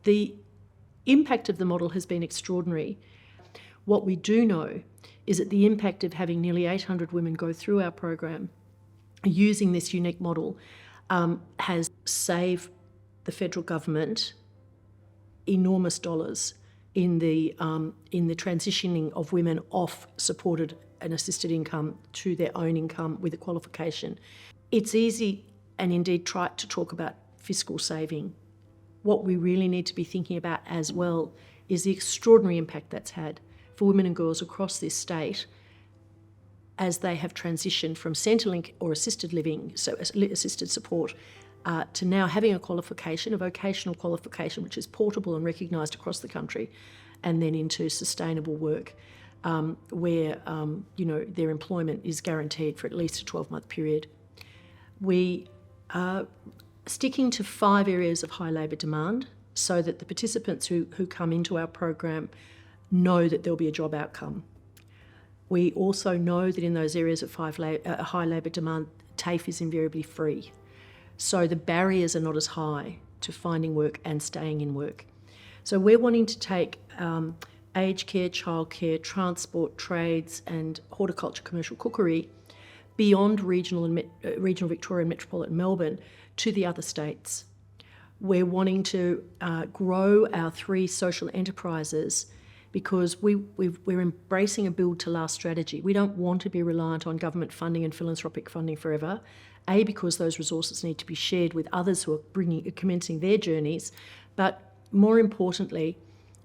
The impact of the model has been extraordinary. What we do know is that the impact of having nearly 800 women go through our program using this unique model has saved the federal government enormous dollars in the transitioning of women off supported and assisted income to their own income with a qualification. It's easy and indeed trite to talk about fiscal saving. What we really need to be thinking about as well is the extraordinary impact that's had for women and girls across this state as they have transitioned from Centrelink or assisted living, so assisted support, to now having a qualification, a vocational qualification, which is portable and recognised across the country, and then into sustainable work where their employment is guaranteed for at least a 12-month period. We are sticking to 5 areas of high labour demand so that the participants who come into our program know that there'll be a job outcome. We also know that in those areas of high labour demand, TAFE is invariably free. So the barriers are not as high to finding work and staying in work. So we're wanting to take aged care, childcare, transport, trades and horticulture, commercial cookery beyond regional Victoria and metropolitan Melbourne to the other states. We're wanting to grow our 3 social enterprises because we're embracing a build to last strategy. We don't want to be reliant on government funding and philanthropic funding forever. A, because those resources need to be shared with others who are commencing their journeys, but more importantly,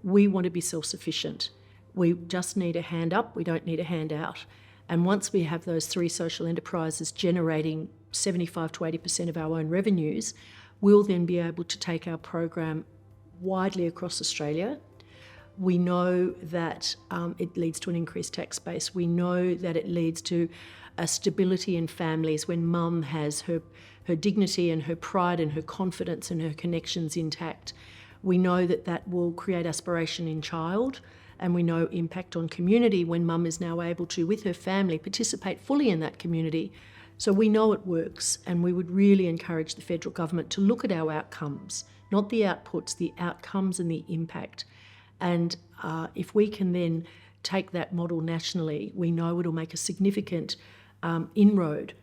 we want to be self-sufficient. We just need a hand up, we don't need a hand out. And once we have those 3 social enterprises generating 75 to 80% of our own revenues, we'll then be able to take our program widely across Australia. We know that it leads to an increased tax base. We know that it leads to a stability in families when mum has her dignity and her pride and her confidence and her connections intact. We know that that will create aspiration in child, and we know impact on community when mum is now able to, with her family, participate fully in that community. So we know it works, and we would really encourage the federal government to look at our outcomes, not the outputs, the outcomes and the impact. And if we can then take that model nationally, we know it'll make a significant inroad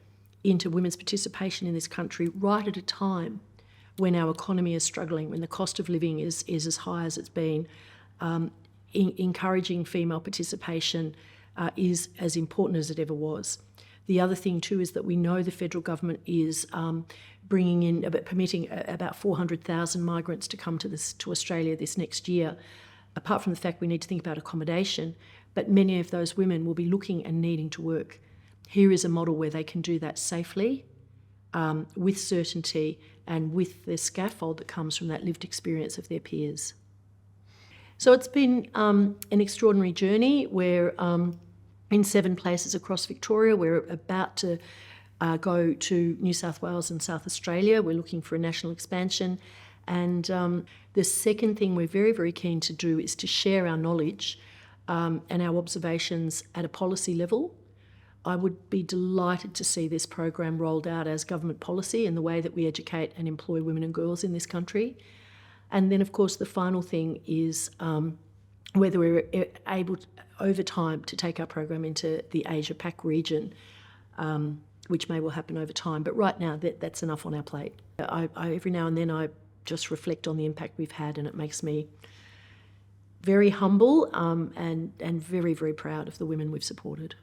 into women's participation in this country right at a time when our economy is struggling, when the cost of living is as high as it's been. Encouraging female participation is as important as it ever was. The other thing too is that we know the federal government is permitting about 400,000 migrants to come to Australia this next year. Apart from the fact we need to think about accommodation, but many of those women will be looking and needing to work. Here is a model where they can do that safely, with certainty, and with the scaffold that comes from that lived experience of their peers. So it's been an extraordinary journey. We're in 7 places across Victoria. We're about to go to New South Wales and South Australia. We're looking for a national expansion. And the second thing we're very, very keen to do is to share our knowledge and our observations at a policy level. I would be delighted to see this program rolled out as government policy in the way that we educate and employ women and girls in this country. And then, of course, the final thing is whether we're able, over time, to take our program into the Asia-Pac region, which may well happen over time. But right now, that's enough on our plate. Every now and then I just reflect on the impact we've had, and it makes me very humble and very, very proud of the women we've supported.